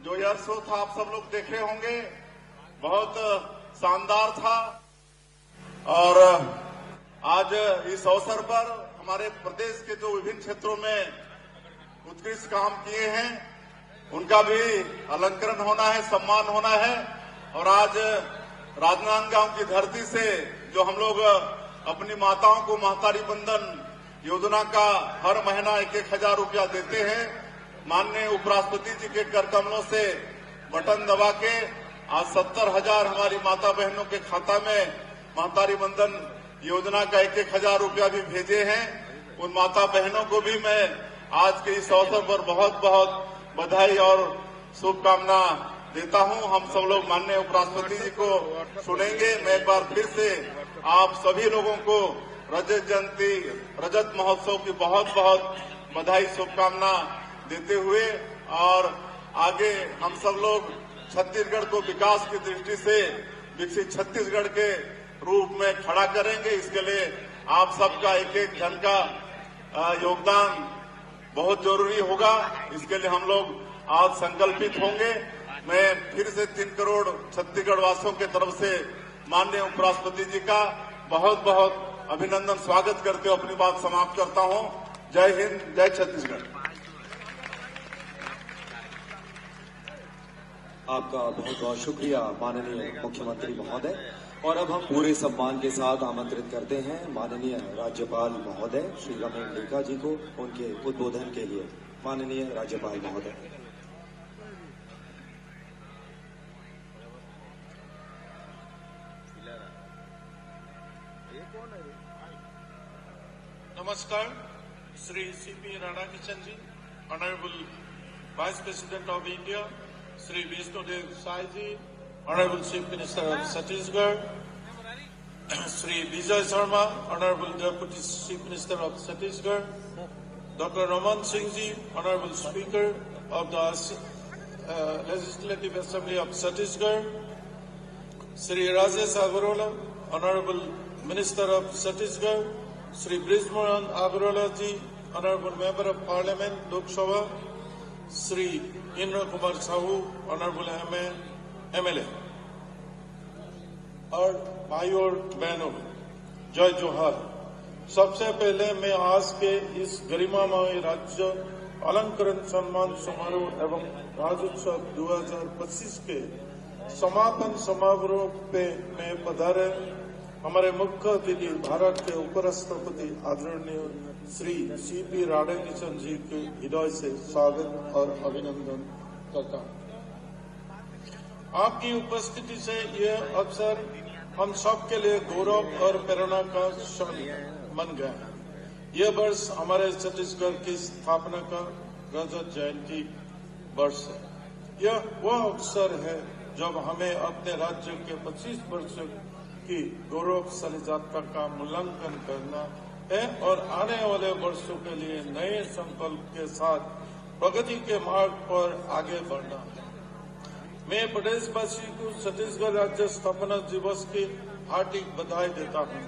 जो air show था आप सब लोग देखे होंगे, बहुत शानदार था। और आज इस अवसर पर हमारे प्रदेश के जो विभिन्न क्षेत्रों में उत्कृष्ट काम किए हैं उनका भी अलंकरण होना है, सम्मान होना है। और आज राजनांदगांव की धरती से जो हम लोग अपनी माताओं को महतारी बंधन योजना का हर महीना 1,000 रुपया देते हैं, माननीय उपराष्ट्रपति जी के कर कमलों से बटन दबा के आज 70,000 हमारी माता बहनों के खाता में महतारी बंधन योजना का 1,000 रुपया भी भेजे हैं। उन माता बहनों को भी मैं आज के इस अवसर पर बहुत बहुत बधाई और शुभकामना देता हूं। हम सब लोग माननीय उपराष्ट्रपति जी को सुनेंगे। मैं एक बार फिर से आप सभी लोगों को रजत जयंती, रजत महोत्सव की बहुत बहुत बधाई शुभकामना देते हुए और आगे हम सब लोग छत्तीसगढ़ को विकास की दृष्टि से विकसित छत्तीसगढ़ के रूप में खड़ा करेंगे। इसके लिए आप सबका एक एक जन का योगदान बहुत जरूरी होगा। इसके लिए हम लोग आज संकल्पित होंगे। मैं फिर से 3 करोड़ छत्तीसगढ़ वासियों की तरफ से माननीय उपराष्ट्रपति जी का बहुत बहुत अभिनंदन स्वागत करते हुए अपनी बात समाप्त करता हूं। जय हिंद, जय छत्तीसगढ़। आपका बहुत बहुत शुक्रिया माननीय मुख्यमंत्री महोदय। और अब हम पूरे सम्मान के साथ आमंत्रित करते हैं माननीय राज्यपाल महोदय श्री रमेश लेखा जी को उनके उद्बोधन के लिए। माननीय राज्यपाल महोदय। नमस्कार, Shri C.P. Radhakishan ji, honourable vice president of India, Shri Vishnudev Sai ji, honourable chief minister of Chhattisgarh, Shri Vijay Sharma, honourable deputy chief minister of Chhattisgarh, doctor Raman Singh ji, honourable speaker of the legislative assembly of Chhattisgarh, Shri Rajesh Agrawal, honourable minister of Chhattisgarh, Shri Brijmohan Agrawal ji, honourable member of parliament Lok Sabha, Shri Indra Kumar Sahu, honourable MLA, और भाइयों और बहनों, जय जोहार। सबसे पहले मैं आज के इस गरिमामय राज्य अलंकरण सम्मान समारोह एवं राज्योत्सव 2025 के समापन समारोह पे में पधारे हमारे मुख्य अतिथि भारत के उपराष्ट्रपति आदरणीय श्री C.P. राधाकिशन जी के हृदय से स्वागत और अभिनंदन करता हूं। आपकी उपस्थिति से यह अवसर हम सब के लिए गौरव और प्रेरणा का क्षण बन गया है। यह वर्ष हमारे छत्तीसगढ़ की स्थापना का रजत जयंती वर्ष है। यह वह अवसर है जब हमें अपने राज्य के 25 वर्ष की गौरवशाली यात्रा का मूल्यांकन करना है और आने वाले वर्षों के लिए नए संकल्प के साथ प्रगति के मार्ग पर आगे बढ़ना है। मैं प्रदेशवासी को छत्तीसगढ़ राज्य स्थापना दिवस की हार्दिक बधाई देता हूं।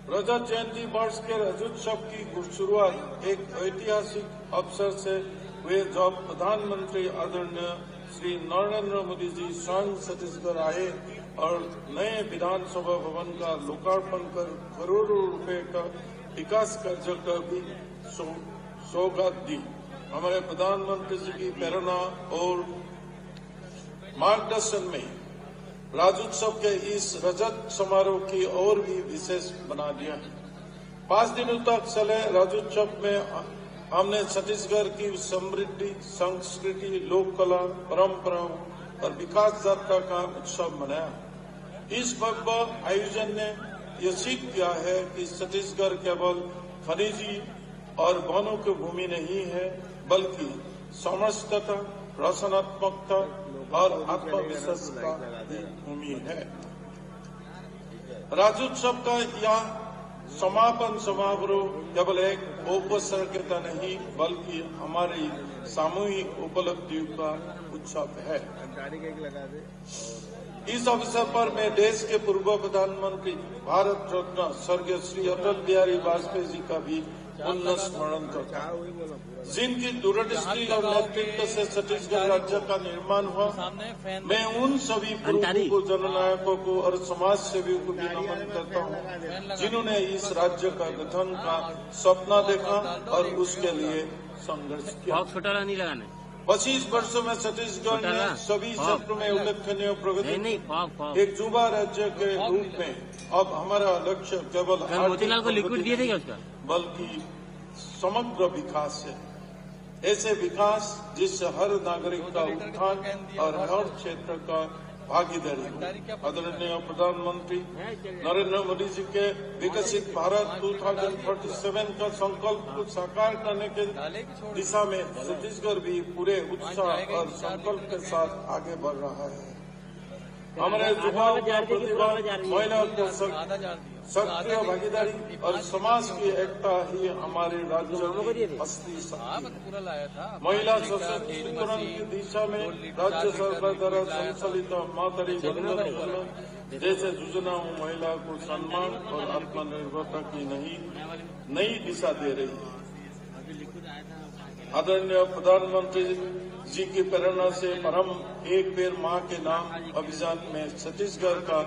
रजत जयंती वर्ष के रजोत्सव की शुरुआत एक ऐतिहासिक अवसर से हुए जब प्रधानमंत्री आदरणीय श्री नरेंद्र मोदी जी स्वयं छत्तीसगढ़ आए और नए विधानसभा भवन का लोकार्पण कर करोड़ों रुपए का विकास कार्य का भी सौगात दी। हमारे प्रधानमंत्री जी की प्रेरणा और मार्गदर्शन में राज्योत्सव के इस रजत समारोह की और भी विशेष बना दिया है। 5 दिनों तक चले राज्योत्सव में हमने छत्तीसगढ़ की समृद्धि, संस्कृति, लोक कला, परंपराओं और विकास यात्रा का उत्सव मनाया। इस भव्य आयोजन ने यह सिद्ध किया है कि छत्तीसगढ़ केवल खनिजी और वनों की भूमि नहीं है, बल्कि समरसता, रचनात्मकता और आत्मविश्वास का भूमि है। राज्योत्सव का यह समापन समारोह केवल एक औपचारिकता नहीं बल्कि हमारी सामूहिक उपलब्धियों का उत्सव है। इस अवसर पर मैं देश के पूर्व प्रधानमंत्री भारत रत्न स्वर्गीय श्री अटल बिहारी वाजपेयी जी का भी पुनः स्मरण करता हूँ। जिनकी दूरदृष्टि और नेतृत्व से छत्तीसगढ़ राज्य का निर्माण हुआ, मैं उन सभी पुरुषों को, जननायकों को और समाज सेवियों को भी नमन करता हूँ जिन्होंने इस राज्य का गठन का सपना देखा और उसके लिए संघर्ष किया। 25 वर्षों में छत्तीसगढ़ ने सभी क्षेत्रों में उल्लेखनीय प्रगति, एक युवा राज्य के रूप में अब हमारा लक्ष्य केवल आर्थिक बल्कि समग्र विकास है। ऐसे विकास जिससे हर नागरिक का उत्थान और हर क्षेत्र का भागीदारी हो। आदरणीय प्रधानमंत्री नरेंद्र मोदी जी के विकसित भारत 2047 का संकल्प को साकार करने के दिशा में छत्तीसगढ़ भी पूरे उत्साह और संकल्प के साथ आगे बढ़ रहा है। हमारे युवाओं का प्रतिभा, महिलाओं को सक्रिय भागीदारी और समाज की एकता ही हमारे राज्य की असली शक्ति है। महिला सशक्तिकरण की दिशा में राज्य सरकार द्वारा संचालित मातरी वंदन योजना जैसे योजनाओं महिला को सम्मान और आत्मनिर्भरता की नई दिशा दे रही है। आदरणीय प्रधानमंत्री जी की प्रेरणा से परम एक पेड़ मां के नाम अभियान में छत्तीसगढ़ का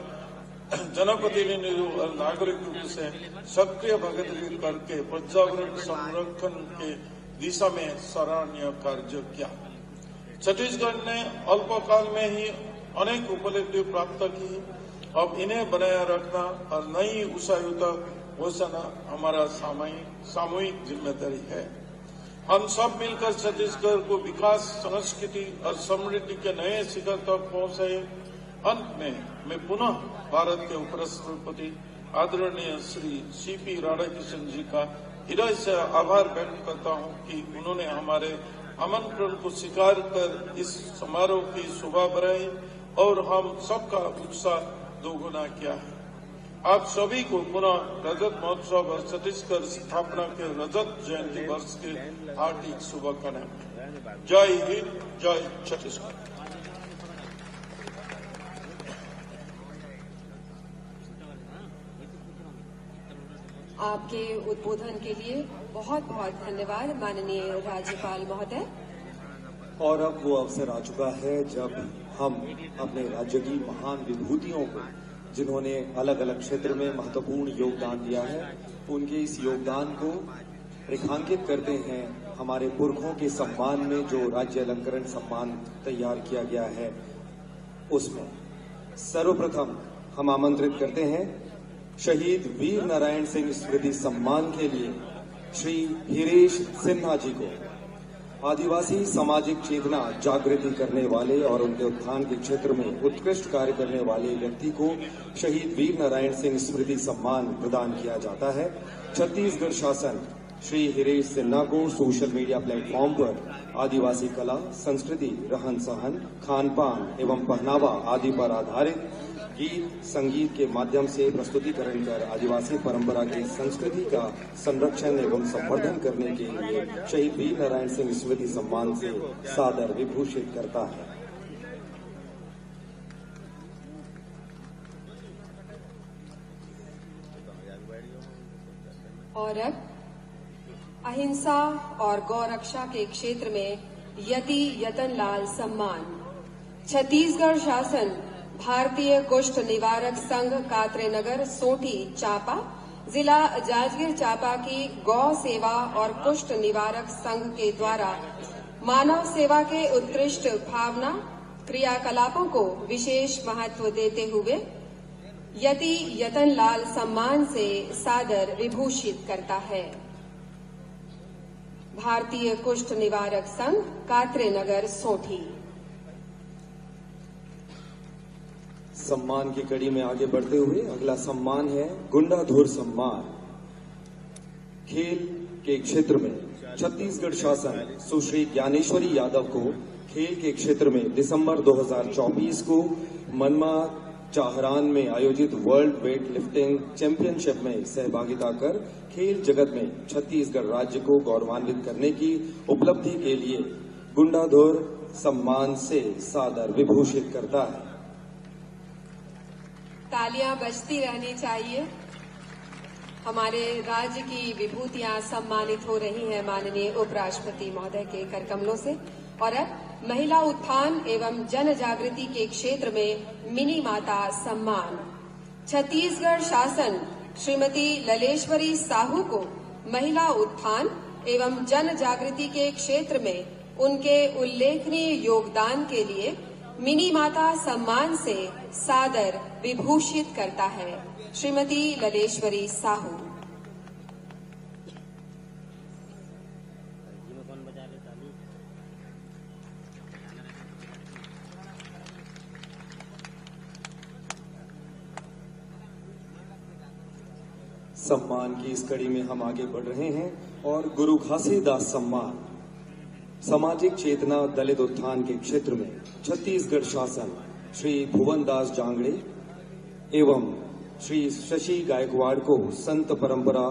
जनप्रतिनिधि और नागरिक रूप से सक्रिय भागीदारी करके पर्यावरण संरक्षण के दिशा में सराहनीय कार्य किया। छत्तीसगढ़ ने अल्पकाल में ही अनेक उपलब्धि प्राप्त की। अब इन्हें बनाए रखना और नई ऊंचाइयों घोषणा हमारा सामूहिक जिम्मेदारी है। हम सब मिलकर छत्तीसगढ़ को विकास, संस्कृति और समृद्धि के नए शिखर तक पहुंचाए। अंत में मैं पुनः भारत के उपराष्ट्रपति आदरणीय श्री सीपी राधाकृष्णन जी का हृदय से आभार व्यक्त करता हूं कि उन्होंने हमारे आमंत्रण को स्वीकार कर इस समारोह की शोभा बढ़ाई और हम सबका उत्साह दोगुना किया है। आप सभी को पुनः रजत महोत्सव और छत्तीसगढ़ स्थापना के रजत जयंती वर्ष के हार्दिक शुभकामनाएं। जय हिंद, जय छत्तीसगढ़। आपके उद्बोधन के लिए बहुत बहुत धन्यवाद माननीय राज्यपाल महोदय। और अब वो अवसर आ चुका है जब हम अपने राज्य की महान विभूतियों को, जिन्होंने अलग अलग क्षेत्र में महत्वपूर्ण योगदान दिया है, उनके इस योगदान को रेखांकित करते हैं। हमारे पुरखों के सम्मान में जो राज्य अलंकरण सम्मान तैयार किया गया है, उसमें सर्वप्रथम हम आमंत्रित करते हैं शहीद वीर नारायण सिंह स्मृति सम्मान के लिए श्री हिरेश सिन्हा जी को। आदिवासी सामाजिक चेतना जागृति करने वाले और उनके उत्थान के क्षेत्र में उत्कृष्ट कार्य करने वाले व्यक्ति को शहीद वीर नारायण सिंह स्मृति सम्मान प्रदान किया जाता है। छत्तीसगढ़ शासन श्री हिरेश सिन्हा को सोशल मीडिया प्लेटफॉर्म पर आदिवासी कला, संस्कृति, रहन सहन, खान पान एवं पहनावा आदि पर आधारित गीत संगीत के माध्यम से प्रस्तुतिकरण कर आदिवासी परंपरा की संस्कृति का संरक्षण एवं संवर्धन करने के लिए शहीद वीर नारायण सिंह स्मृति सम्मान से सादर विभूषित करता है। और अब अहिंसा और गौरक्षा के क्षेत्र में यति यतन लाल सम्मान। छत्तीसगढ़ शासन भारतीय कुष्ठ निवारक संघ कात्रेनगर सोठी चांपा, जिला जांजगीर चांपा की गौ सेवा और कुष्ठ निवारक संघ के द्वारा मानव सेवा के उत्कृष्ट भावना क्रियाकलापों को विशेष महत्व देते हुए यति यतन लाल सम्मान से सादर विभूषित करता है। भारतीय कुष्ठ निवारक संघ कात्रेनगर सोठी। सम्मान की कड़ी में आगे बढ़ते हुए अगला सम्मान है गुंडाधुर सम्मान। खेल के क्षेत्र में छत्तीसगढ़ शासन सुश्री ज्ञानेश्वरी यादव को खेल के क्षेत्र में दिसंबर 2024 को मनमा चाहरान में आयोजित वर्ल्ड वेट लिफ्टिंग चैंपियनशिप में सहभागिता कर खेल जगत में छत्तीसगढ़ राज्य को गौरवान्वित करने की उपलब्धि के लिए गुंडाधुर सम्मान से सादर विभूषित करता है। तालियां बजती रहनी चाहिए। हमारे राज्य की विभूतियां सम्मानित हो रही हैं माननीय उपराष्ट्रपति महोदय के करकमलों से। और अब महिला उत्थान एवं जन जागृति के क्षेत्र में मिनी माता सम्मान। छत्तीसगढ़ शासन श्रीमती ललेश्वरी साहू को महिला उत्थान एवं जन जागृति के क्षेत्र में उनके उल्लेखनीय योगदान के लिए मिनी माता सम्मान से सादर विभूषित करता है। श्रीमती ललेश्वरी साहू। सम्मान की इस कड़ी में हम आगे बढ़ रहे हैं और गुरु घासीदास सम्मान सामाजिक चेतना दलित उत्थान के क्षेत्र में छत्तीसगढ़ शासन श्री भुवनदास जांगड़े एवं श्री शशि गायकवाड़ को संत परंपरा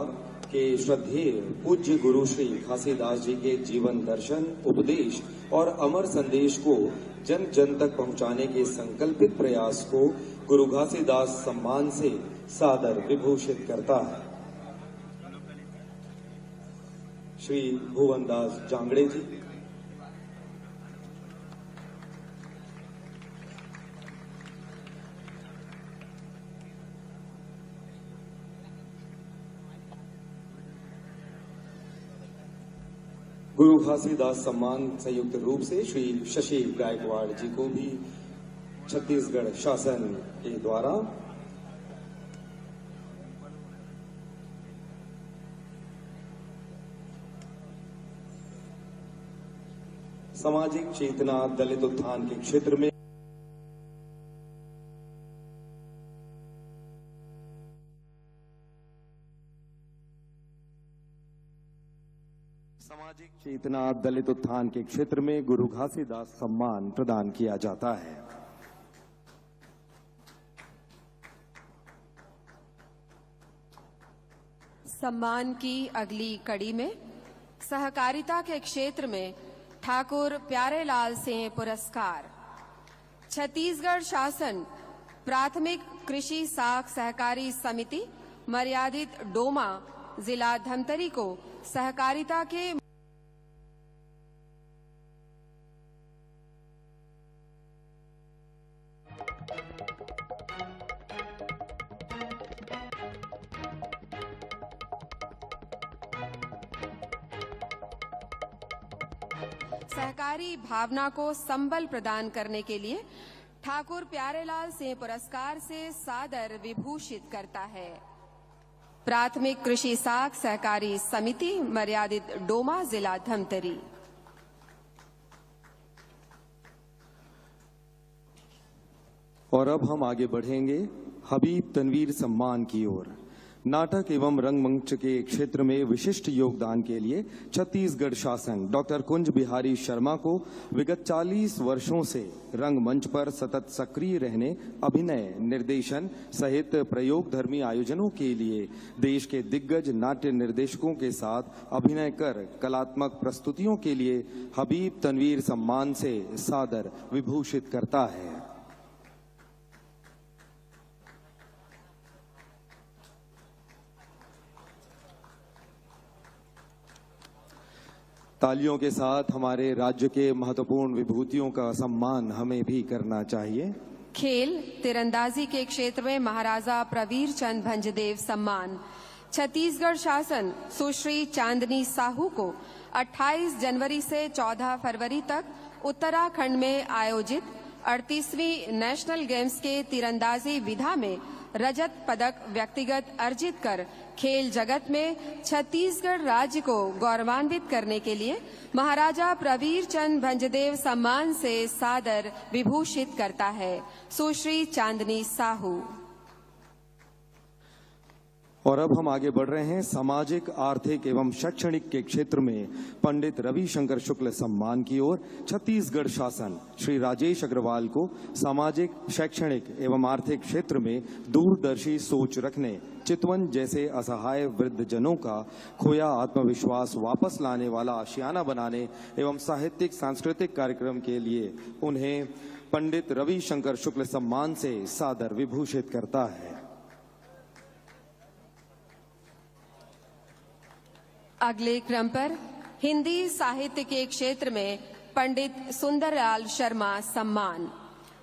के श्रद्धेय पूज्य गुरु श्री घासीदास जी के जीवन दर्शन, उपदेश और अमर संदेश को जन जन तक पहुंचाने के संकल्पित प्रयास को गुरु घासीदास सम्मान से सादर विभूषित करता है। श्री भुवनदास जांगड़े जी। गुरु घासीदास सम्मान संयुक्त रूप से श्री शशि गायकवाड़ जी को भी छत्तीसगढ़ शासन के द्वारा सामाजिक चेतना दलित उत्थान के क्षेत्र में सामाजिक चेतना दलित उत्थान के क्षेत्र में गुरु घासीदास सम्मान प्रदान किया जाता है। सम्मान की अगली कड़ी में सहकारिता के क्षेत्र में ठाकुर प्यारेलाल सिंह पुरस्कार। छत्तीसगढ़ शासन प्राथमिक कृषि साख सहकारी समिति मर्यादित डोमा जिला धमतरी को सहकारिता के सहकारी भावना को संबल प्रदान करने के लिए ठाकुर प्यारेलाल सिंह पुरस्कार से सादर विभूषित करता है। प्राथमिक कृषि साख सहकारी समिति मर्यादित डोमा जिला धमतरी। और अब हम आगे बढ़ेंगे हबीब तनवीर सम्मान की ओर। नाटक एवं रंगमंच के क्षेत्र में विशिष्ट योगदान के लिए छत्तीसगढ़ शासन डॉक्टर कुंज बिहारी शर्मा को विगत 40 वर्षों से रंगमंच पर सतत सक्रिय रहने, अभिनय, निर्देशन सहित प्रयोगधर्मी आयोजनों के लिए देश के दिग्गज नाट्य निर्देशकों के साथ अभिनय कर कलात्मक प्रस्तुतियों के लिए हबीब तनवीर सम्मान से सादर विभूषित करता है। तालियों के साथ हमारे राज्य के महत्वपूर्ण विभूतियों का सम्मान हमें भी करना चाहिए। खेल तीरंदाजी के क्षेत्र में महाराजा प्रवीर चंद भंजदेव सम्मान। छत्तीसगढ़ शासन सुश्री चांदनी साहू को 28 जनवरी से 14 फरवरी तक उत्तराखंड में आयोजित 38वीं नेशनल गेम्स के तीरंदाजी विधा में रजत पदक व्यक्तिगत अर्जित कर खेल जगत में छत्तीसगढ़ राज्य को गौरवान्वित करने के लिए महाराजा प्रवीर चंद भंजदेव सम्मान से सादर विभूषित करता है। सुश्री चांदनी साहू। और अब हम आगे बढ़ रहे हैं सामाजिक, आर्थिक एवं शैक्षणिक के क्षेत्र में पंडित रविशंकर शुक्ल सम्मान की ओर। छत्तीसगढ़ शासन श्री राजेश अग्रवाल को सामाजिक, शैक्षणिक एवं आर्थिक क्षेत्र में दूरदर्शी सोच रखने, चितवन जैसे असहाय वृद्धजनों का खोया आत्मविश्वास वापस लाने वाला आशियाना बनाने एवं साहित्यिक सांस्कृतिक कार्यक्रम के लिए उन्हें पंडित रविशंकर शुक्ल सम्मान से सादर विभूषित करता है। अगले क्रम पर हिंदी साहित्य के क्षेत्र में पंडित सुंदरलाल शर्मा सम्मान।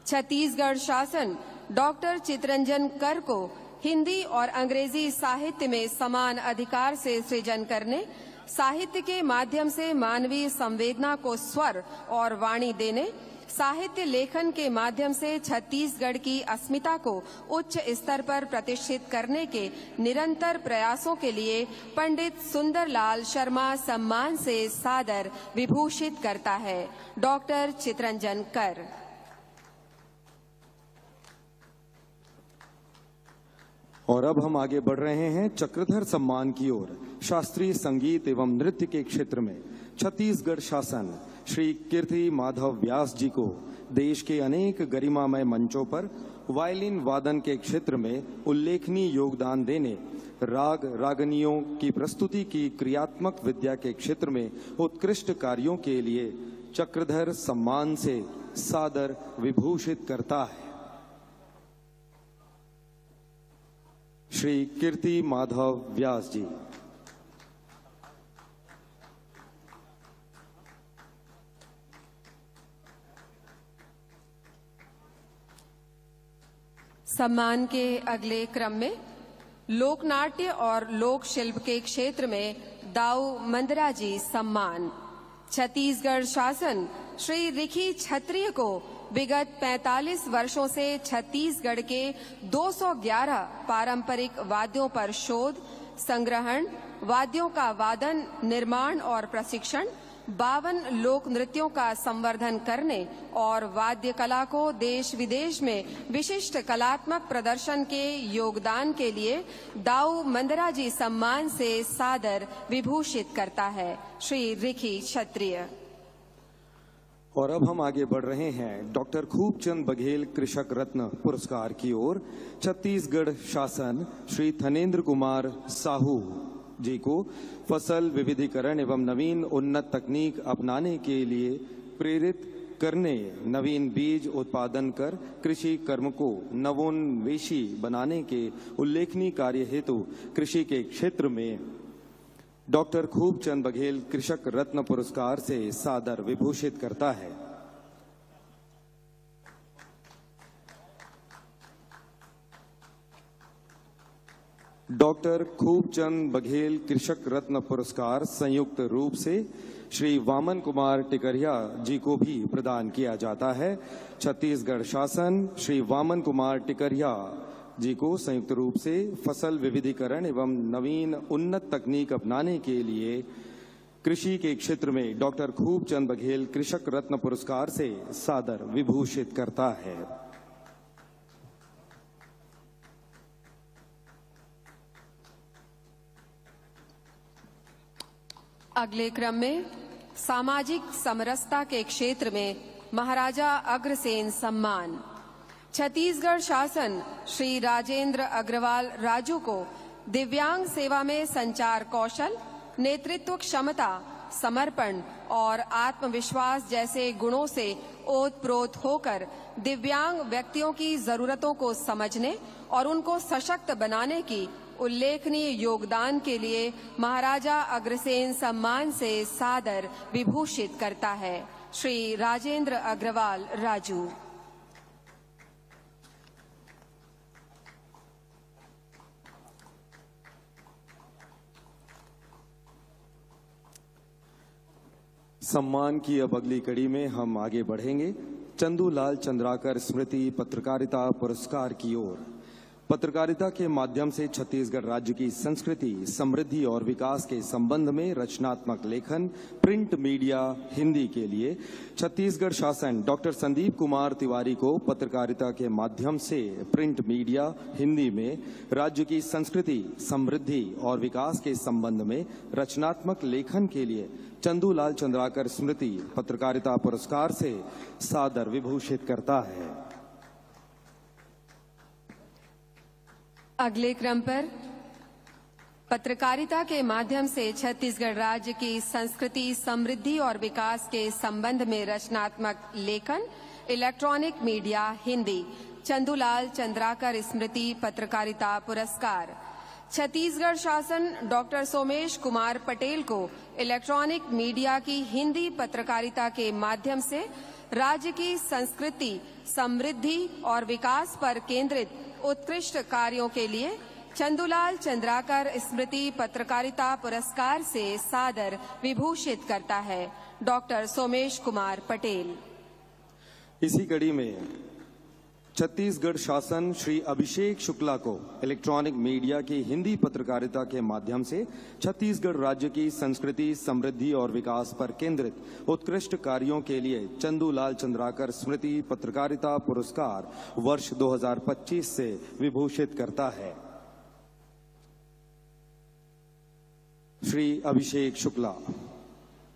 छत्तीसगढ़ शासन डॉक्टर चितरंजन कर को हिंदी और अंग्रेजी साहित्य में समान अधिकार से सृजन करने, साहित्य के माध्यम से मानवीय संवेदना को स्वर और वाणी देने, साहित्य लेखन के माध्यम से छत्तीसगढ़ की अस्मिता को उच्च स्तर पर प्रतिष्ठित करने के निरंतर प्रयासों के लिए पंडित सुंदरलाल शर्मा सम्मान से सादर विभूषित करता है। डॉक्टर चितरंजन कर। और अब हम आगे बढ़ रहे हैं चक्रधर सम्मान की ओर। शास्त्रीय संगीत एवं नृत्य के क्षेत्र में छत्तीसगढ़ शासन श्री कीर्ति माधव व्यास जी को देश के अनेक गरिमामय मंचों पर वायलिन वादन के क्षेत्र में उल्लेखनीय योगदान देने, राग रागनियों की प्रस्तुति की क्रियात्मक विद्या के क्षेत्र में उत्कृष्ट कार्यों के लिए चक्रधर सम्मान से सादर विभूषित करता है। श्री कीर्ति माधव व्यास जी। सम्मान के अगले क्रम में लोकनाट्य और लोक शिल्प के क्षेत्र में दाऊ मंदरा जी सम्मान। छत्तीसगढ़ शासन श्री रिखी क्षत्रिय को विगत 45 वर्षों से छत्तीसगढ़ के 211 पारंपरिक वाद्यों पर शोध, संग्रहण, वाद्यों का वादन, निर्माण और प्रशिक्षण, 52 लोक नृत्यों का संवर्धन करने और वाद्य कला को देश विदेश में विशिष्ट कलात्मक प्रदर्शन के योगदान के लिए दाऊ मंदरा जी सम्मान से सादर विभूषित करता है। श्री रिखी क्षत्रिय। और अब हम आगे बढ़ रहे हैं डॉक्टर खूबचंद बघेल कृषक रत्न पुरस्कार की ओर। छत्तीसगढ़ शासन श्री थनेन्द्र कुमार साहू जी को फसल विविधीकरण एवं नवीन उन्नत तकनीक अपनाने के लिए प्रेरित करने, नवीन बीज उत्पादन कर कृषि कर्म को नवोन्वेषी बनाने के उल्लेखनीय कार्य हेतु कृषि के क्षेत्र में डॉक्टर खूबचंद बघेल कृषक रत्न पुरस्कार से सादर विभूषित करता है। डॉक्टर खूबचंद बघेल कृषक रत्न पुरस्कार संयुक्त रूप से श्री वामन कुमार टिकरिया जी को भी प्रदान किया जाता है। छत्तीसगढ़ शासन श्री वामन कुमार टिकरिया जी को संयुक्त रूप से फसल विविधीकरण एवं नवीन उन्नत तकनीक अपनाने के लिए कृषि के क्षेत्र में डॉक्टर खूबचंद बघेल कृषक रत्न पुरस्कार से सादर विभूषित करता है। अगले क्रम में सामाजिक समरसता के क्षेत्र में महाराजा अग्रसेन सम्मान। छत्तीसगढ़ शासन श्री राजेंद्र अग्रवाल राजू को दिव्यांग सेवा में संचार कौशल, नेतृत्व क्षमता, समर्पण और आत्मविश्वास जैसे गुणों से ओतप्रोत होकर दिव्यांग व्यक्तियों की जरूरतों को समझने और उनको सशक्त बनाने की उल्लेखनीय योगदान के लिए महाराजा अग्रसेन सम्मान से सादर विभूषित करता है। श्री राजेंद्र अग्रवाल राजू। सम्मान की अब अगली कड़ी में हम आगे बढ़ेंगे चंदूलाल चंद्राकर स्मृति पत्रकारिता पुरस्कार की ओर। पत्रकारिता के माध्यम से छत्तीसगढ़ राज्य की संस्कृति, समृद्धि और विकास के संबंध में रचनात्मक लेखन, प्रिंट मीडिया हिंदी के लिए छत्तीसगढ़ शासन डॉक्टर संदीप कुमार तिवारी को पत्रकारिता के माध्यम से प्रिंट मीडिया हिंदी में राज्य की संस्कृति, समृद्धि और विकास के संबंध में रचनात्मक लेखन के लिए चंदूलाल चंद्राकर स्मृति पत्रकारिता पुरस्कार से सादर विभूषित करता है। अगले क्रम पर पत्रकारिता के माध्यम से छत्तीसगढ़ राज्य की संस्कृति, समृद्धि और विकास के संबंध में रचनात्मक लेखन, इलेक्ट्रॉनिक मीडिया हिंदी चंदूलाल चंद्राकर स्मृति पत्रकारिता पुरस्कार। छत्तीसगढ़ शासन डॉक्टर सोमेश कुमार पटेल को इलेक्ट्रॉनिक मीडिया की हिंदी पत्रकारिता के माध्यम से राज्य की संस्कृति, समृद्धि और विकास पर केंद्रित उत्कृष्ट कार्यों के लिए चंदूलाल चंद्राकर स्मृति पत्रकारिता पुरस्कार से सादर विभूषित करता है। डॉक्टर सोमेश कुमार पटेल। इसी कड़ी में छत्तीसगढ़ शासन श्री अभिषेक शुक्ला को इलेक्ट्रॉनिक मीडिया की हिंदी पत्रकारिता के माध्यम से छत्तीसगढ़ राज्य की संस्कृति, समृद्धि और विकास पर केंद्रित उत्कृष्ट कार्यों के लिए चंदूलाल चंद्राकर स्मृति पत्रकारिता पुरस्कार वर्ष 2025 से विभूषित करता है। श्री अभिषेक शुक्ला।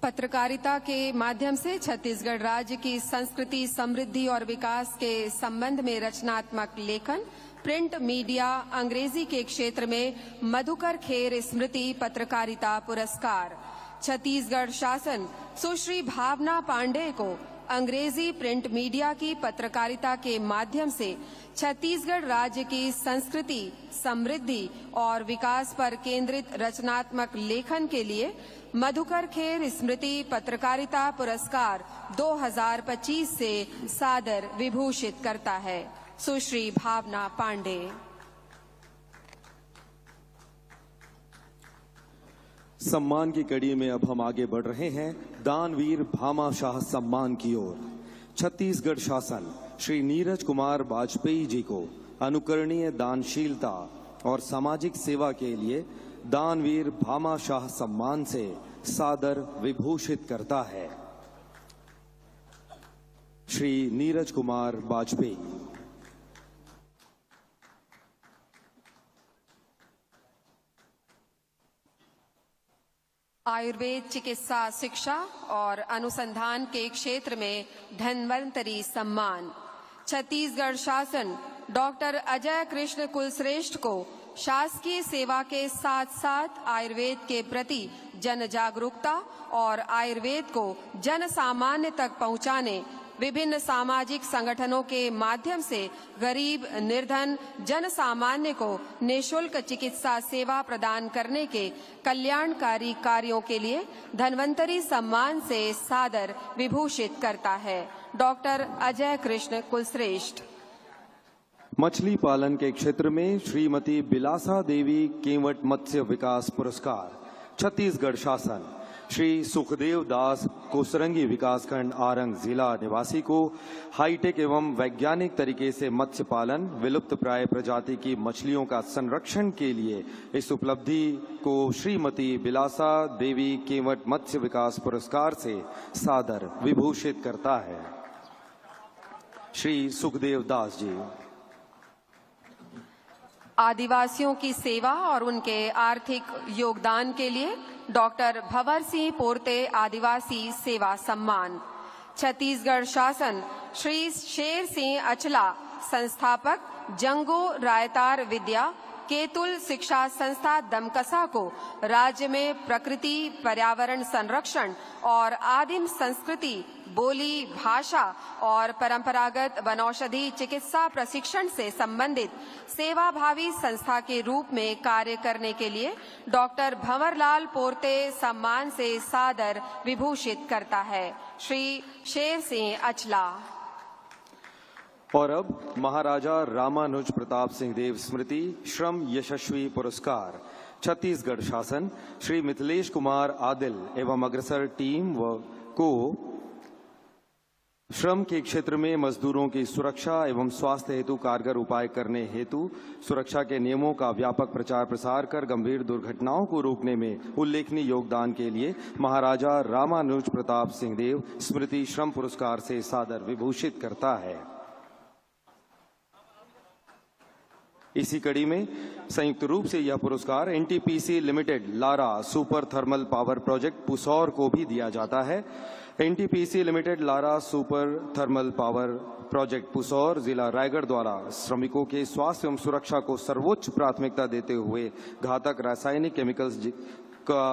पत्रकारिता के माध्यम से छत्तीसगढ़ राज्य की संस्कृति, समृद्धि और विकास के संबंध में रचनात्मक लेखन, प्रिंट मीडिया, अंग्रेजी के क्षेत्र में मधुकर खेर स्मृति पत्रकारिता पुरस्कार। छत्तीसगढ़ शासन सुश्री भावना पांडे को अंग्रेजी प्रिंट मीडिया की पत्रकारिता के माध्यम से छत्तीसगढ़ राज्य की संस्कृति, समृद्धि और विकास पर केंद्रित रचनात्मक लेखन के लिए मधुकर खेर स्मृति पत्रकारिता पुरस्कार 2025 से सादर विभूषित करता है। सुश्री भावना पांडे। सम्मान की कड़ी में अब हम आगे बढ़ रहे हैं दानवीर भामा शाह सम्मान की ओर। छत्तीसगढ़ शासन श्री नीरज कुमार वाजपेयी जी को अनुकरणीय दानशीलता और सामाजिक सेवा के लिए दानवीर भामा शाह सम्मान से सादर विभूषित करता है। श्री नीरज कुमार वाजपेयी। आयुर्वेद चिकित्सा शिक्षा और अनुसंधान के क्षेत्र में धन्वंतरी सम्मान। छत्तीसगढ़ शासन डॉक्टर अजय कृष्ण कुलश्रेष्ठ को शासकीय सेवा के साथ साथ आयुर्वेद के प्रति जन जागरूकता और आयुर्वेद को जन सामान्य तक पहुंचाने, विभिन्न सामाजिक संगठनों के माध्यम से गरीब, निर्धन, जन सामान्य को निःशुल्क चिकित्सा सेवा प्रदान करने के कल्याणकारी कार्यों के लिए धन्वंतरी सम्मान से सादर विभूषित करता है। डॉक्टर अजय कृष्ण कुलश्रेष्ठ। मछली पालन के क्षेत्र में श्रीमती बिलासा देवी केवट मत्स्य विकास पुरस्कार। छत्तीसगढ़ शासन श्री सुखदेव दास कोसरंगी विकासखंड आरंग जिला निवासी को हाईटेक एवं वैज्ञानिक तरीके से मत्स्य पालन, विलुप्त प्राय प्रजाति की मछलियों का संरक्षण के लिए इस उपलब्धि को श्रीमती बिलासा देवी केवट मत्स्य विकास पुरस्कार से सादर विभूषित करता है। श्री सुखदेव दास जी। आदिवासियों की सेवा और उनके आर्थिक योगदान के लिए डॉक्टर भंवर सिंह पोर्ते आदिवासी सेवा सम्मान। छत्तीसगढ़ शासन श्री शेर सिंह अचला संस्थापक जंगो रायतार विद्या केतुल शिक्षा संस्था दमकसा को राज्य में प्रकृति, पर्यावरण संरक्षण और आदिम संस्कृति, बोली, भाषा और परंपरागत वनौषधि चिकित्सा प्रशिक्षण से संबंधित सेवाभावी संस्था के रूप में कार्य करने के लिए डॉक्टर भंवरलाल पोर्ते सम्मान से सादर विभूषित करता है। श्री शेर सिंह अचला। और अब महाराजा रामानुज प्रताप सिंह देव स्मृति श्रम यशस्वी पुरस्कार। छत्तीसगढ़ शासन श्री मिथिलेश कुमार आदिल एवं अग्रसर टीम को श्रम के क्षेत्र में मजदूरों की सुरक्षा एवं स्वास्थ्य हेतु कारगर उपाय करने हेतु सुरक्षा के नियमों का व्यापक प्रचार प्रसार कर गंभीर दुर्घटनाओं को रोकने में उल्लेखनीय योगदान के लिए महाराजा रामानुज प्रताप सिंह देव स्मृति श्रम पुरस्कार से सादर विभूषित करता है। इसी कड़ी में संयुक्त रूप से यह पुरस्कार NTPC limited Lara super thermal power project Pusaur को भी दिया जाता है। NTPC limited Lara super thermal power project Pusaur जिला रायगढ़ द्वारा श्रमिकों के स्वास्थ्य एवं सुरक्षा को सर्वोच्च प्राथमिकता देते हुए घातक रासायनिक केमिकल्स का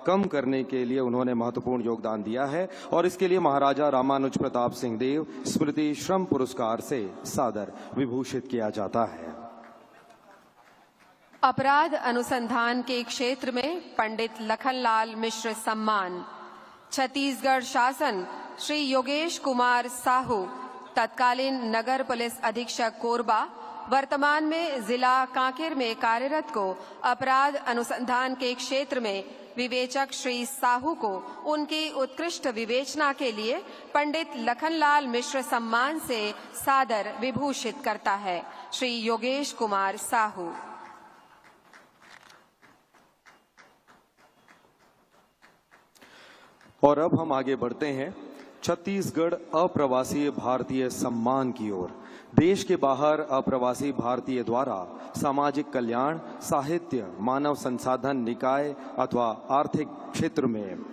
कम करने के लिए उन्होंने महत्वपूर्ण योगदान दिया है और इसके लिए महाराजा रामानुज प्रताप सिंह देव स्मृति श्रम पुरस्कार से सादर विभूषित किया जाता है। अपराध अनुसंधान के क्षेत्र में पंडित लखनलाल मिश्र सम्मान। छत्तीसगढ़ शासन श्री योगेश कुमार साहू, तत्कालीन नगर पुलिस अधीक्षक कोरबा, वर्तमान में जिला कांकेर में कार्यरत को अपराध अनुसंधान के क्षेत्र में विवेचक श्री साहू को उनकी उत्कृष्ट विवेचना के लिए पंडित लखनलाल मिश्र सम्मान से सादर विभूषित करता है। श्री योगेश कुमार साहू। और अब हम आगे बढ़ते हैं छत्तीसगढ़ अप्रवासी भारतीय सम्मान की ओर। देश के बाहर अप्रवासी भारतीय द्वारा सामाजिक कल्याण, साहित्य, मानव संसाधन निकाय अथवा आर्थिक क्षेत्र में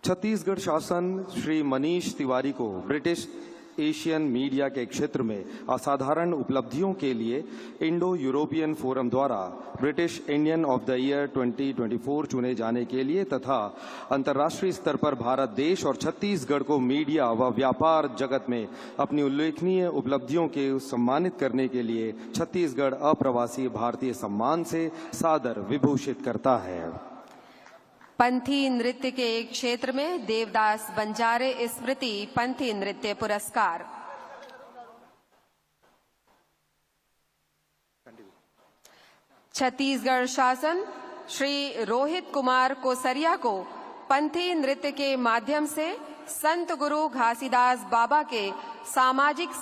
छत्तीसगढ़ शासन श्री मनीष तिवारी को ब्रिटिश एशियन मीडिया के क्षेत्र में असाधारण उपलब्धियों के लिए इंडो यूरोपियन फोरम द्वारा British Indian of the year 2024 चुने जाने के लिए तथा अंतर्राष्ट्रीय स्तर पर भारत देश और छत्तीसगढ़ को मीडिया व व्यापार जगत में अपनी उल्लेखनीय उपलब्धियों के सम्मानित करने के लिए छत्तीसगढ़ अप्रवासी भारतीय सम्मान से सादर विभूषित करता है। पंथी नृत्य के क्षेत्र में देवदास बंजारे स्मृति पंथी नृत्य पुरस्कार। छत्तीसगढ़ शासन श्री रोहित कुमार कोसरिया को पंथी नृत्य के माध्यम से संत गुरु घासीदास बाबा के सामाजिक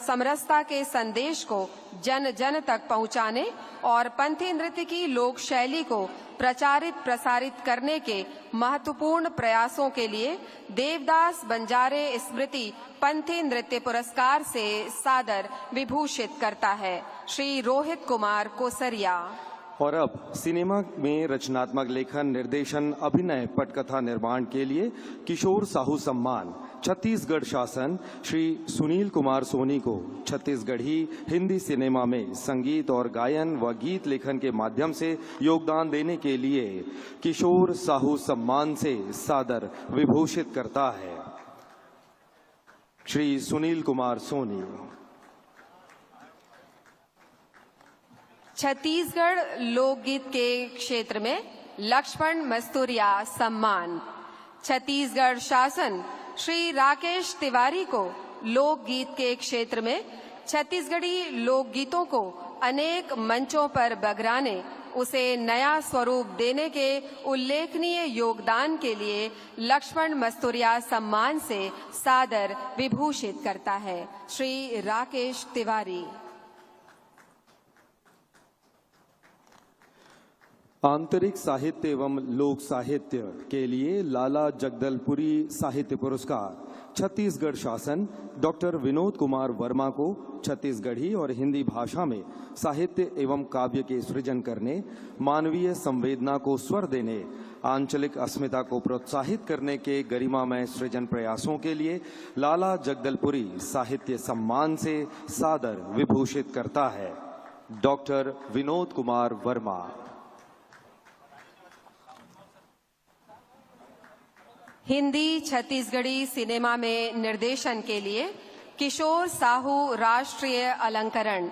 समरसता के संदेश को जन जन तक पहुंचाने और पंथी नृत्य की लोक शैली को प्रचारित प्रसारित करने के महत्वपूर्ण प्रयासों के लिए देवदास बंजारे स्मृति पंथी नृत्य पुरस्कार से सादर विभूषित करता है। श्री रोहित कुमार कोसरिया। और अब सिनेमा में रचनात्मक लेखन, निर्देशन, अभिनय, पटकथा निर्माण के लिए किशोर साहू सम्मान। छत्तीसगढ़ शासन श्री सुनील कुमार सोनी को छत्तीसगढ़ी हिंदी सिनेमा में संगीत और गायन व गीत लेखन के माध्यम से योगदान देने के लिए किशोर साहू सम्मान से सादर विभूषित करता है। श्री सुनील कुमार सोनी। छत्तीसगढ़ लोकगीत के क्षेत्र में लक्ष्मण मस्तूरिया सम्मान। छत्तीसगढ़ शासन श्री राकेश तिवारी को लोकगीत के क्षेत्र में छत्तीसगढ़ी लोकगीतों को अनेक मंचों पर बगराने, उसे नया स्वरूप देने के उल्लेखनीय योगदान के लिए लक्ष्मण मस्तूरिया सम्मान से सादर विभूषित करता है। श्री राकेश तिवारी। आंतरिक साहित्य एवं लोक साहित्य के लिए लाला जगदलपुरी साहित्य पुरस्कार। छत्तीसगढ़ शासन डॉक्टर विनोद कुमार वर्मा को छत्तीसगढ़ी और हिंदी भाषा में साहित्य एवं काव्य के सृजन करने, मानवीय संवेदना को स्वर देने, आंचलिक अस्मिता को प्रोत्साहित करने के गरिमामय सृजन प्रयासों के लिए लाला जगदलपुरी साहित्य सम्मान से सादर विभूषित करता है। डॉक्टर विनोद कुमार वर्मा। हिंदी छत्तीसगढ़ी सिनेमा में निर्देशन के लिए किशोर साहू राष्ट्रीय अलंकरण।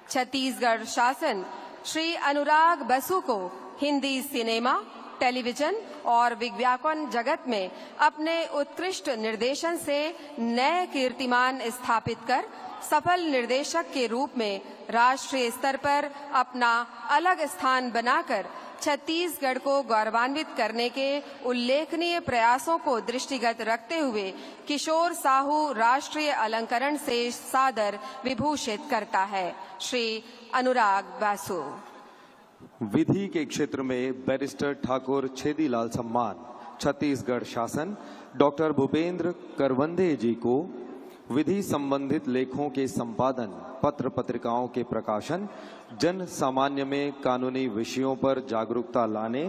छत्तीसगढ़ शासन श्री अनुराग बसु को हिंदी सिनेमा, टेलीविजन और विज्ञापन जगत में अपने उत्कृष्ट निर्देशन से नए कीर्तिमान स्थापित कर सफल निर्देशक के रूप में राष्ट्रीय स्तर पर अपना अलग स्थान बनाकर छत्तीसगढ़ को गौरवान्वित करने के उल्लेखनीय प्रयासों को दृष्टिगत रखते हुए किशोर साहू राष्ट्रीय अलंकरण से सादर विभूषित करता है। श्री अनुराग बासु। विधि के क्षेत्र में बैरिस्टर ठाकुर छेदीलाल सम्मान। छत्तीसगढ़ शासन डॉक्टर भूपेंद्र करवंदे जी को विधि संबंधित लेखों के संपादन, पत्र पत्रिकाओं के प्रकाशन, जन सामान्य में कानूनी विषयों पर जागरूकता लाने,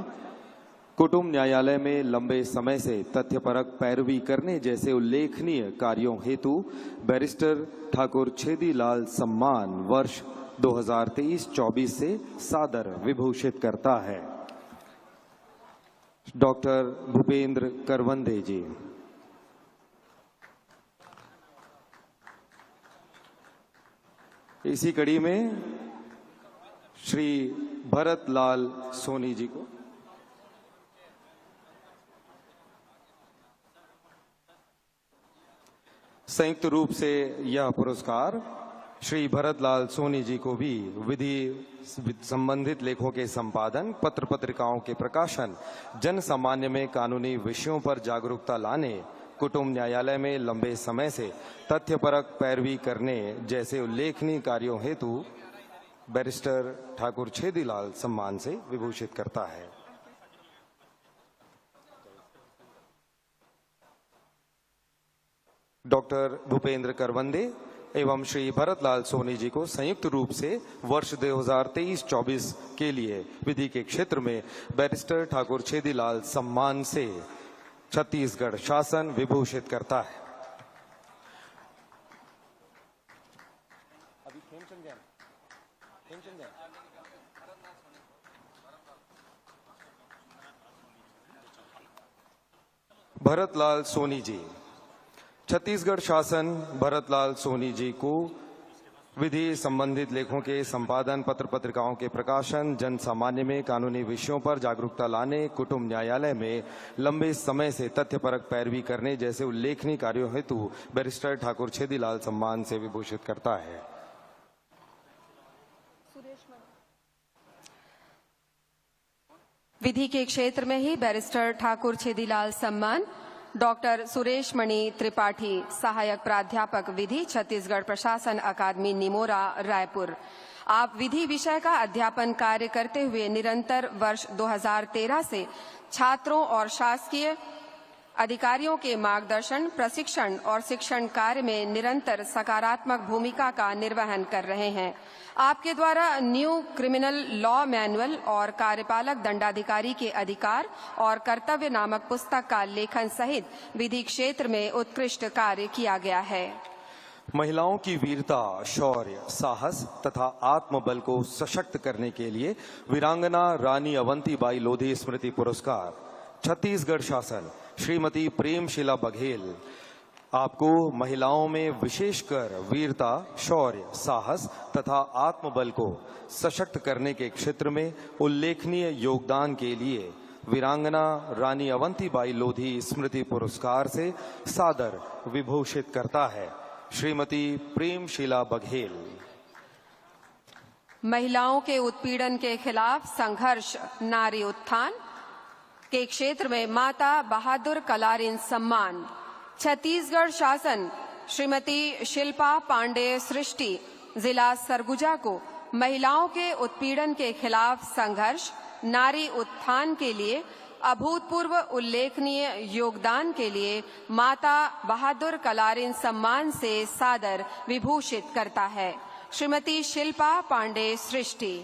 कुटुंब न्यायालय में लंबे समय से तथ्यपरक पैरवी करने जैसे उल्लेखनीय कार्यों हेतु बैरिस्टर ठाकुर छेदीलाल सम्मान वर्ष 2023-24 से सादर विभूषित करता है। डॉक्टर भूपेंद्र करवंदे जी। इसी कड़ी में श्री भरत लाल सोनी जी को, संयुक्त रूप से यह पुरस्कार श्री भरतलाल सोनी जी को भी विधि संबंधित लेखों के संपादन, पत्र पत्रिकाओं के प्रकाशन, जन सामान्य में कानूनी विषयों पर जागरूकता लाने, कुटुंब न्यायालय में लंबे समय से तथ्यपरक पैरवी करने जैसे उल्लेखनीय कार्यों हेतु बैरिस्टर ठाकुर छेदीलाल सम्मान से विभूषित करता है। डॉक्टर भूपेंद्र करवंदे एवं श्री भरतलाल सोनी जी को संयुक्त रूप से वर्ष 2023-24 के लिए विधि के क्षेत्र में बैरिस्टर ठाकुर छेदीलाल सम्मान से छत्तीसगढ़ शासन विभूषित करता है। भरतलाल सोनी जी। छत्तीसगढ़ शासन भरतलाल सोनी जी को विधि संबंधित लेखों के संपादन, पत्र पत्रिकाओं के प्रकाशन, जन सामान्य में कानूनी विषयों पर जागरूकता लाने, कुटुंब न्यायालय में लंबे समय से तथ्यपरक पैरवी करने जैसे उल्लेखनीय कार्यों हेतु बैरिस्टर ठाकुर छेदीलाल सम्मान से विभूषित करता है। विधि के क्षेत्र में ही बैरिस्टर ठाकुर छेदीलाल सम्मान डॉक्टर सुरेश मणि त्रिपाठी, सहायक प्राध्यापक विधि, छत्तीसगढ़ प्रशासन अकादमी निमोरा, रायपुर। आप विधि विषय का अध्यापन कार्य करते हुए निरंतर वर्ष 2013 से छात्रों और शासकीय अधिकारियों के मार्गदर्शन, प्रशिक्षण और शिक्षण कार्य में निरंतर सकारात्मक भूमिका का निर्वहन कर रहे हैं। आपके द्वारा न्यू क्रिमिनल लॉ मैनुअल और कार्यपालक दंडाधिकारी के अधिकार और कर्तव्य नामक पुस्तक का लेखन सहित विधि क्षेत्र में उत्कृष्ट कार्य किया गया है। महिलाओं की वीरता, शौर्य, साहस तथा आत्मबल को सशक्त करने के लिए वीरांगना रानी अवंतीबाई लोधी स्मृति पुरस्कार छत्तीसगढ़ शासन श्रीमती प्रेमशिला बघेल आपको महिलाओं में विशेषकर वीरता, शौर्य, साहस तथा आत्मबल को सशक्त करने के क्षेत्र में उल्लेखनीय योगदान के लिए वीरांगना रानी अवंतीबाई लोधी स्मृति पुरस्कार से सादर विभूषित करता है। श्रीमती प्रेमशिला बघेल। महिलाओं के उत्पीड़न के खिलाफ संघर्ष, नारी उत्थान के क्षेत्र में माता बहादुर कलारिन सम्मान छत्तीसगढ़ शासन श्रीमती शिल्पा पांडे सृष्टि, जिला सरगुजा को महिलाओं के उत्पीड़न के खिलाफ संघर्ष, नारी उत्थान के लिए अभूतपूर्व उल्लेखनीय योगदान के लिए माता बहादुर कलारिन सम्मान से सादर विभूषित करता है। श्रीमती शिल्पा पांडे सृष्टि।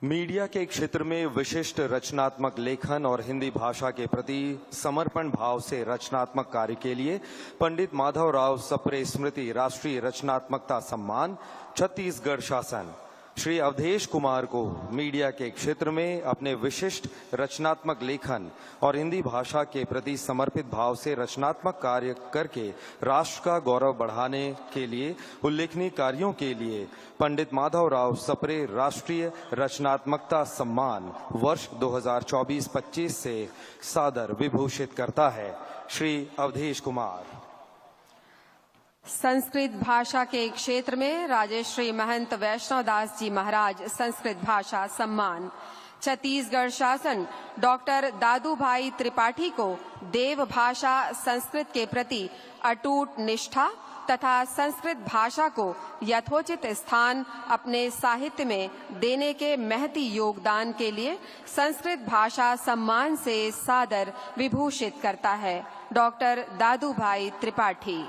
मीडिया के क्षेत्र में विशिष्ट रचनात्मक लेखन और हिंदी भाषा के प्रति समर्पण भाव से रचनात्मक कार्य के लिए पंडित माधवराव सप्रे स्मृति राष्ट्रीय रचनात्मकता सम्मान छत्तीसगढ़ शासन श्री अवधेश कुमार को मीडिया के क्षेत्र में अपने विशिष्ट रचनात्मक लेखन और हिंदी भाषा के प्रति समर्पित भाव से रचनात्मक कार्य करके राष्ट्र का गौरव बढ़ाने के लिए उल्लेखनीय कार्यों के लिए पंडित माधवराव सप्रे राष्ट्रीय रचनात्मकता सम्मान वर्ष 2024-25 से सादर विभूषित करता है। श्री अवधेश कुमार। संस्कृत भाषा के क्षेत्र में राजश्री महंत वैष्णव दास जी महाराज संस्कृत भाषा सम्मान छत्तीसगढ़ शासन डॉक्टर दादू भाई त्रिपाठी को देव भाषा संस्कृत के प्रति अटूट निष्ठा तथा संस्कृत भाषा को यथोचित स्थान अपने साहित्य में देने के महती योगदान के लिए संस्कृत भाषा सम्मान से सादर विभूषित करता है। डॉक्टर दादू भाई त्रिपाठी।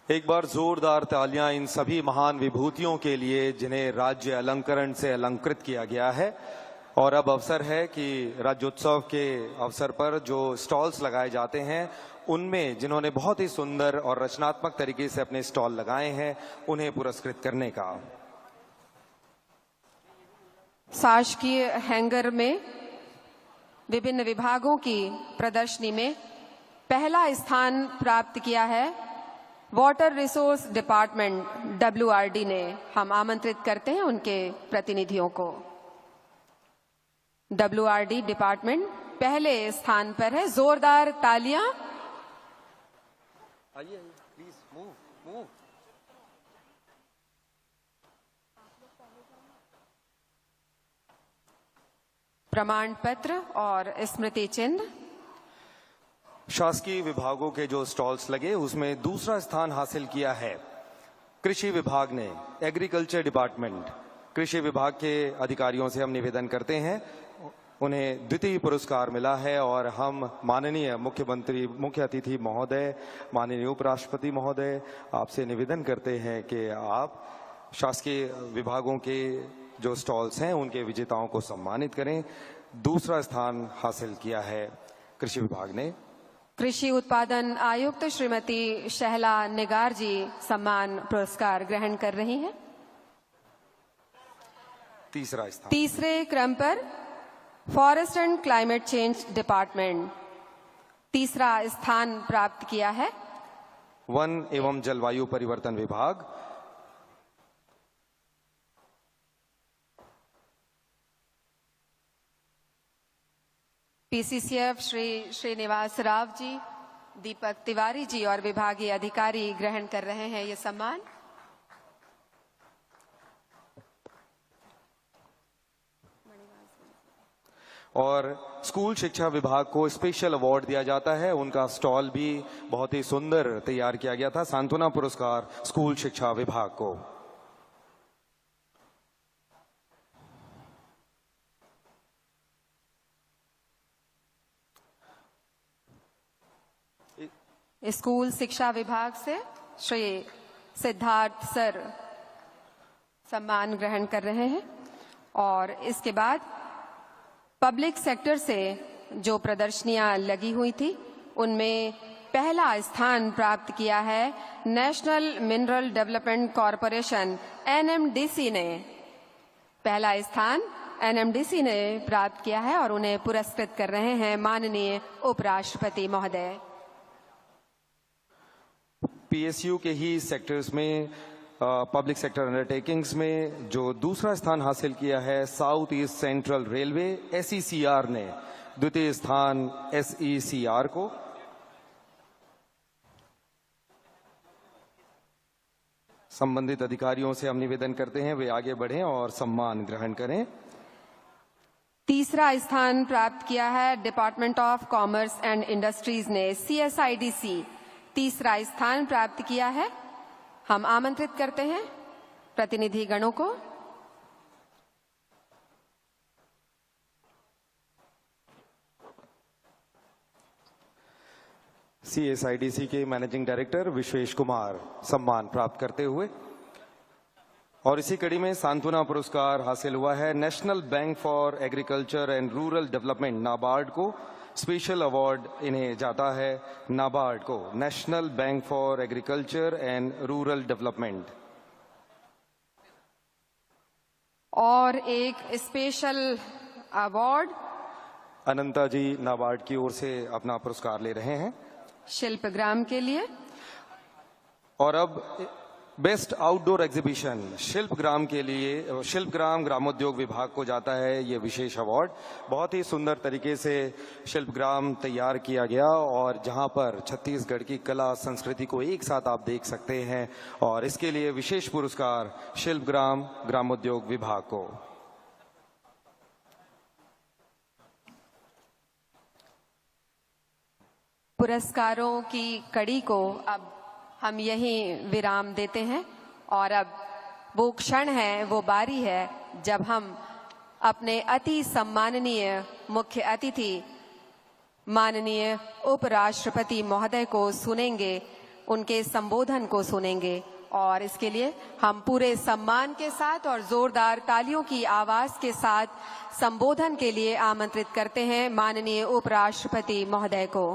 एक बार जोरदार तालियां इन सभी महान विभूतियों के लिए जिन्हें राज्य अलंकरण से अलंकृत किया गया है। और अब अवसर है कि राज्योत्सव के अवसर पर जो स्टॉल्स लगाए जाते हैं उनमें जिन्होंने बहुत ही सुंदर और रचनात्मक तरीके से अपने स्टॉल लगाए हैं उन्हें पुरस्कृत करने का। शासकीय हैंगर में विभिन्न विभागों की प्रदर्शनी में पहला स्थान प्राप्त किया है वाटर रिसोर्स डिपार्टमेंट WRD ने हम आमंत्रित करते हैं उनके प्रतिनिधियों को। WRD डिपार्टमेंट पहले स्थान पर है, जोरदार तालियां। आइए प्लीज मूव। प्रमाण पत्र और स्मृति चिन्ह। शासकीय विभागों के जो स्टॉल्स लगे उसमें दूसरा स्थान हासिल किया है कृषि विभाग ने। एग्रीकल्चर डिपार्टमेंट, कृषि विभाग के अधिकारियों से हम निवेदन करते हैं, उन्हें द्वितीय पुरस्कार मिला है और हम माननीय मुख्यमंत्री, मुख्य अतिथि महोदय, माननीय उपराष्ट्रपति महोदय, आपसे निवेदन करते हैं कि आप शासकीय विभागों के जो स्टॉल्स हैं उनके विजेताओं को सम्मानित करें। दूसरा स्थान हासिल किया है कृषि विभाग ने। कृषि उत्पादन आयुक्त श्रीमती शहला निगार जी सम्मान पुरस्कार ग्रहण कर रही हैं। तीसरा स्थान, तीसरे क्रम पर forest and climate change department तीसरा स्थान प्राप्त किया है। वन एवं जलवायु परिवर्तन विभाग। PCCF श्री श्रीनिवास राव जी, दीपक तिवारी जी और विभागीय अधिकारी ग्रहण कर रहे हैं ये सम्मान। और स्कूल शिक्षा विभाग को स्पेशल अवार्ड दिया जाता है, उनका स्टॉल भी बहुत ही सुंदर तैयार किया गया था। सांत्वना पुरस्कार स्कूल शिक्षा विभाग को। स्कूल शिक्षा विभाग से श्री सिद्धार्थ सर सम्मान ग्रहण कर रहे हैं। और इसके बाद पब्लिक सेक्टर से जो प्रदर्शनियां लगी हुई थी उनमें पहला स्थान प्राप्त किया है national mineral development corporation NMDC ने। पहला स्थान NMDC ने प्राप्त किया है और उन्हें पुरस्कृत कर रहे हैं माननीय उपराष्ट्रपति महोदय। PSU के ही सेक्टर्स में, पब्लिक सेक्टर अंडरटेकिंग्स में जो दूसरा स्थान हासिल किया है south east central railway SECR ने। द्वितीय स्थान SECR को। संबंधित अधिकारियों से हम निवेदन करते हैं वे आगे बढ़ें और सम्मान ग्रहण करें। तीसरा स्थान प्राप्त किया है department of commerce and industries ने। CSIDC तीसरा स्थान प्राप्त किया है। हम आमंत्रित करते हैं प्रतिनिधि गणों को। CSIDC के मैनेजिंग डायरेक्टर विश्वेश कुमार सम्मान प्राप्त करते हुए। और इसी कड़ी में सांत्वना पुरस्कार हासिल हुआ है national bank for agriculture and rural development NABARD को। स्पेशल अवार्ड इन्हें जाता है नाबार्ड को, national bank for agriculture and rural development. और एक स्पेशल अवार्ड अनंता जी नाबार्ड की ओर से अपना पुरस्कार ले रहे हैं शिल्पग्राम के लिए। और अब बेस्ट आउटडोर एग्जीबिशन शिल्पग्राम के लिए शिल्पग्राम ग्रामोद्योग विभाग को जाता है ये विशेष अवार्ड। बहुत ही सुंदर तरीके से शिल्पग्राम तैयार किया गया और जहां पर छत्तीसगढ़ की कला संस्कृति को एक साथ आप देख सकते हैं, और इसके लिए विशेष पुरस्कार शिल्पग्राम ग्रामोद्योग विभाग को। पुरस्कारों की कड़ी को अब हम यहीं विराम देते हैं और अब वो क्षण है, वो बारी है जब हम अपने अति सम्माननीय मुख्य अतिथि माननीय उपराष्ट्रपति महोदय को सुनेंगे, उनके संबोधन को सुनेंगे। और इसके लिए हम पूरे सम्मान के साथ और जोरदार तालियों की आवाज के साथ संबोधन के लिए आमंत्रित करते हैं माननीय उपराष्ट्रपति महोदय को।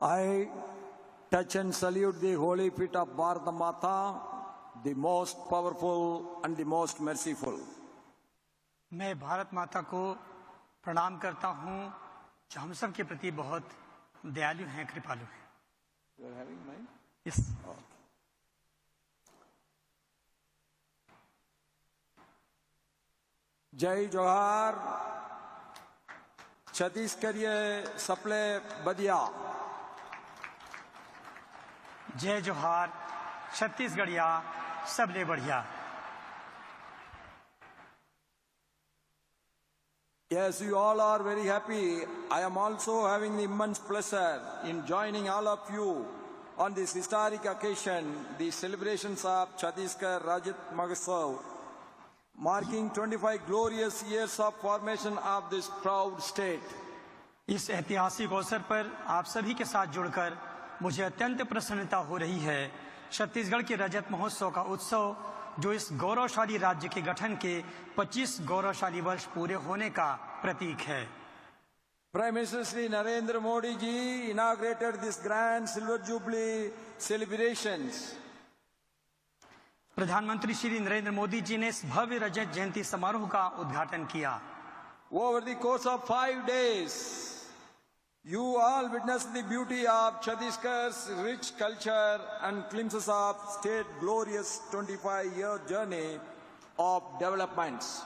I touch and salute the holy feet of Bharata Mata, the most powerful and the most merciful. मैं भारत माता को प्रणाम करता हूँ जो हम सब के प्रति बहुत दयालु हैं, कृपालु हैं। You are having mine? Yes. जय जोहार, छत्तीसगढ़िए सपले बदिया। जय जोहार, छत्तीसगढ़िया सबले बढ़िया। Yes, you all are very happy. I am also having the immense pleasure in joining all of you on this historic occasion, the celebrations of Chhattisgarh Rajat Mahotsav, marking 25 glorious years of formation of this proud state. इस ऐतिहासिक अवसर पर आप सभी के साथ जुड़कर मुझे अत्यंत प्रसन्नता हो रही है। छत्तीसगढ़ के रजत महोत्सव का उत्सव जो इस गौरवशाली राज्य के गठन के 25 गौरवशाली वर्ष पूरे होने का प्रतीक है। Prime Minister Shri Narendra Modi ji inaugurated this grand silver jubilee celebrations. प्रधानमंत्री श्री नरेंद्र मोदी जी ने इस भव्य रजत जयंती समारोह का उद्घाटन किया। Over the course of 5 days, you all witnessed the beauty of Chhattisgarh's rich culture and glimpses of state glorious 25-year journey of developments.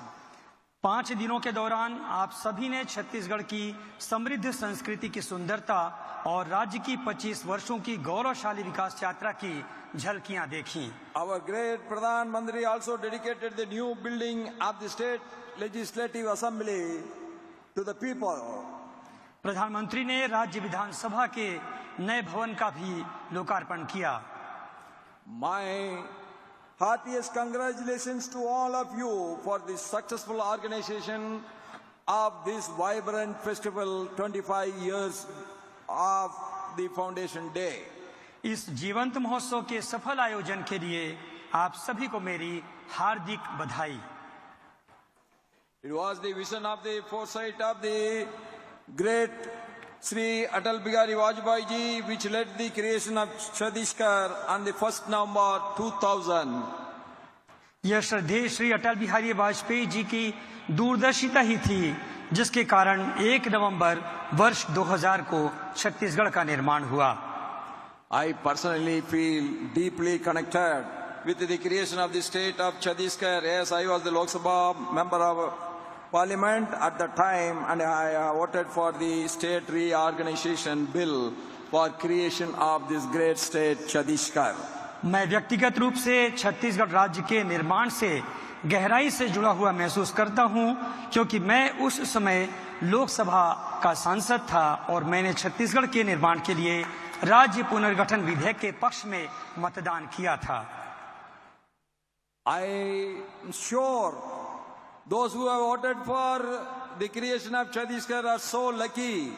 5 दिनों के दौरान आप सभी ने छत्तीसगढ़ की समृद्ध संस्कृति की सुंदरता और राज्य की 25 वर्षों की गौरवशाली विकास यात्रा की झलकियां देखी। Our great Pradhan Mantri also dedicated the new building of the State Legislative Assembly to the people. प्रधानमंत्री ने राज्य विधानसभा के नए भवन का भी लोकार्पण किया। My heartiest congratulations to all of you for the successful organization of this vibrant festival 25 years of the Foundation Day. इस जीवंत महोत्सव के सफल आयोजन के लिए आप सभी को मेरी हार्दिक बधाई। It was the vision of the foresight of the great Sri Atal Bihari Vajpayee ji which led the creation of Chhattisgarh on the 1st November 2000. यह श्रद्धेय श्री अटल बिहारी वाजपेयी जी की दूरदर्शिता ही थी जिसके कारण 1 नवंबर वर्ष 2000 को छत्तीसगढ़ का निर्माण हुआ। I personally feel deeply connected with the creation of the state of Chhattisgarh as I was the Lok Sabha member of Parliament at the time and I voted for the state reorganization bill for creation of this great state Chhattisgarh. मैं व्यक्तिगत रूप से छत्तीसगढ़ राज्य के निर्माण से गहराई से जुड़ा हुआ महसूस करता हूं क्योंकि मैं उस समय लोकसभा का सांसद था और मैंने छत्तीसगढ़ के निर्माण के लिए राज्य पुनर्गठन विधेयक के पक्ष में मतदान किया था। I am sure those who have voted for the creation of Chhattisgarh are so lucky.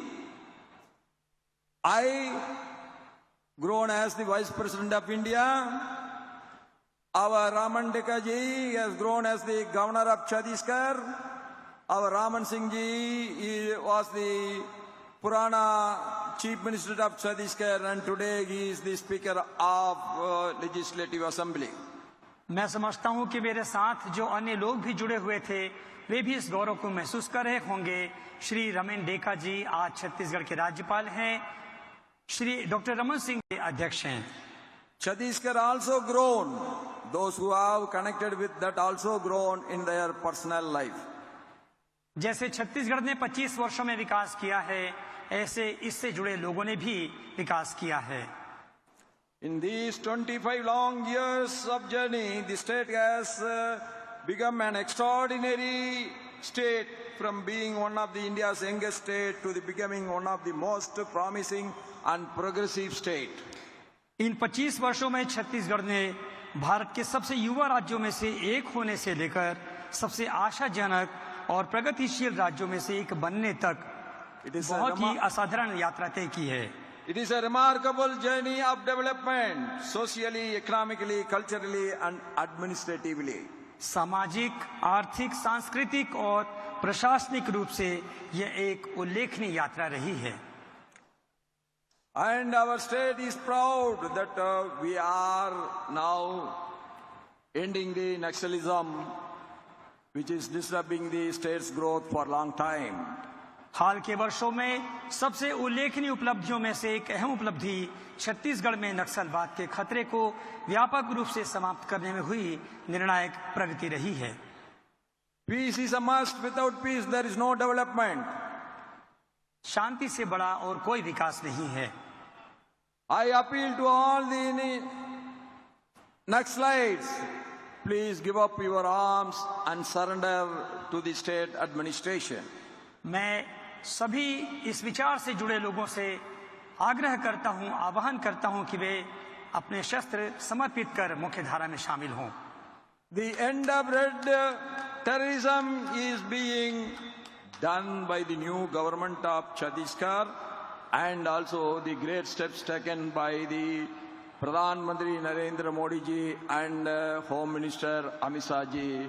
I, grown as the Vice President of India, our Raman Dekha ji has grown as the Governor of Chhattisgarh. Our Raman Singh ji was the Purana Chief Minister of Chhattisgarh and today he is the Speaker of Legislative Assembly. मैं समझता हूं कि मेरे साथ जो अन्य लोग भी जुड़े हुए थे वे भी इस गौरव को महसूस कर रहे होंगे। श्री रमन डेका जी आज छत्तीसगढ़ के राज्यपाल हैं, श्री डॉक्टर रमन सिंह जी अध्यक्ष हैं। Chhattisgarh also grown. Those who have connected with that also grown in their personal life. जैसे छत्तीसगढ़ ने 25 वर्षों में विकास किया है ऐसे इससे जुड़े लोगों ने भी विकास किया है। In these 25 long years of journey, the state has become an extraordinary state from being one of the India's youngest state to the becoming one of the most promising and progressive state. इन 25 वर्षों में छत्तीसगढ़ ने भारत के सबसे युवा राज्यों में से एक होने से लेकर सबसे आशाजनक और प्रगतिशील राज्यों में से एक बनने तक बहुत ही असाधारण यात्रा तय की है। It is a remarkable journey of development, socially, economically, culturally and administratively. सामाजिक, आर्थिक, सांस्कृतिक और प्रशासनिक रूप से यह एक उल्लेखनीय यात्रा रही है। And our state is proud that we are now ending the Naxalism, which is disturbing the state's growth for a long time. हाल के वर्षों में सबसे उल्लेखनीय उपलब्धियों में से एक अहम उपलब्धि छत्तीसगढ़ में नक्सलवाद के खतरे को व्यापक रूप से समाप्त करने में हुई निर्णायक प्रगति रही है। Peace is a must. Without peace, there is no development. शांति से बड़ा और कोई विकास नहीं है। I appeal to all the Naxalites, please give up your arms and surrender to the state administration. मैं सभी इस विचार से जुड़े लोगों से आग्रह करता हूं, आह्वान करता हूं कि वे अपने शस्त्र समर्पित कर मुख्य धारा में शामिल हों। The end of red terrorism is being done by the new government of Chhattisgarh and also the great steps taken by the Pradhan Mantri Narendra Modi ji and Home Minister Amit Shah ji.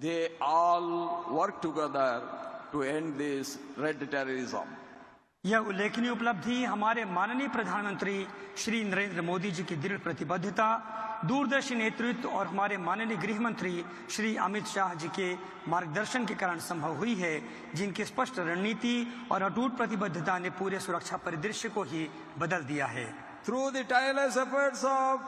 They all work together to end this red terrorism. यह उल्लेखनीय उपलब्धि हमारे माननीय प्रधानमंत्री श्री नरेंद्र मोदी जी की दृढ़ प्रतिबद्धता, दूरदर्शी नेतृत्व और हमारे माननीय गृह मंत्री श्री अमित शाह जी के मार्गदर्शन के कारण संभव हुई है, जिनकी स्पष्ट रणनीति और अटूट प्रतिबद्धता ने पूरे सुरक्षा परिदृश्य को ही बदल दिया है। Through the tireless efforts of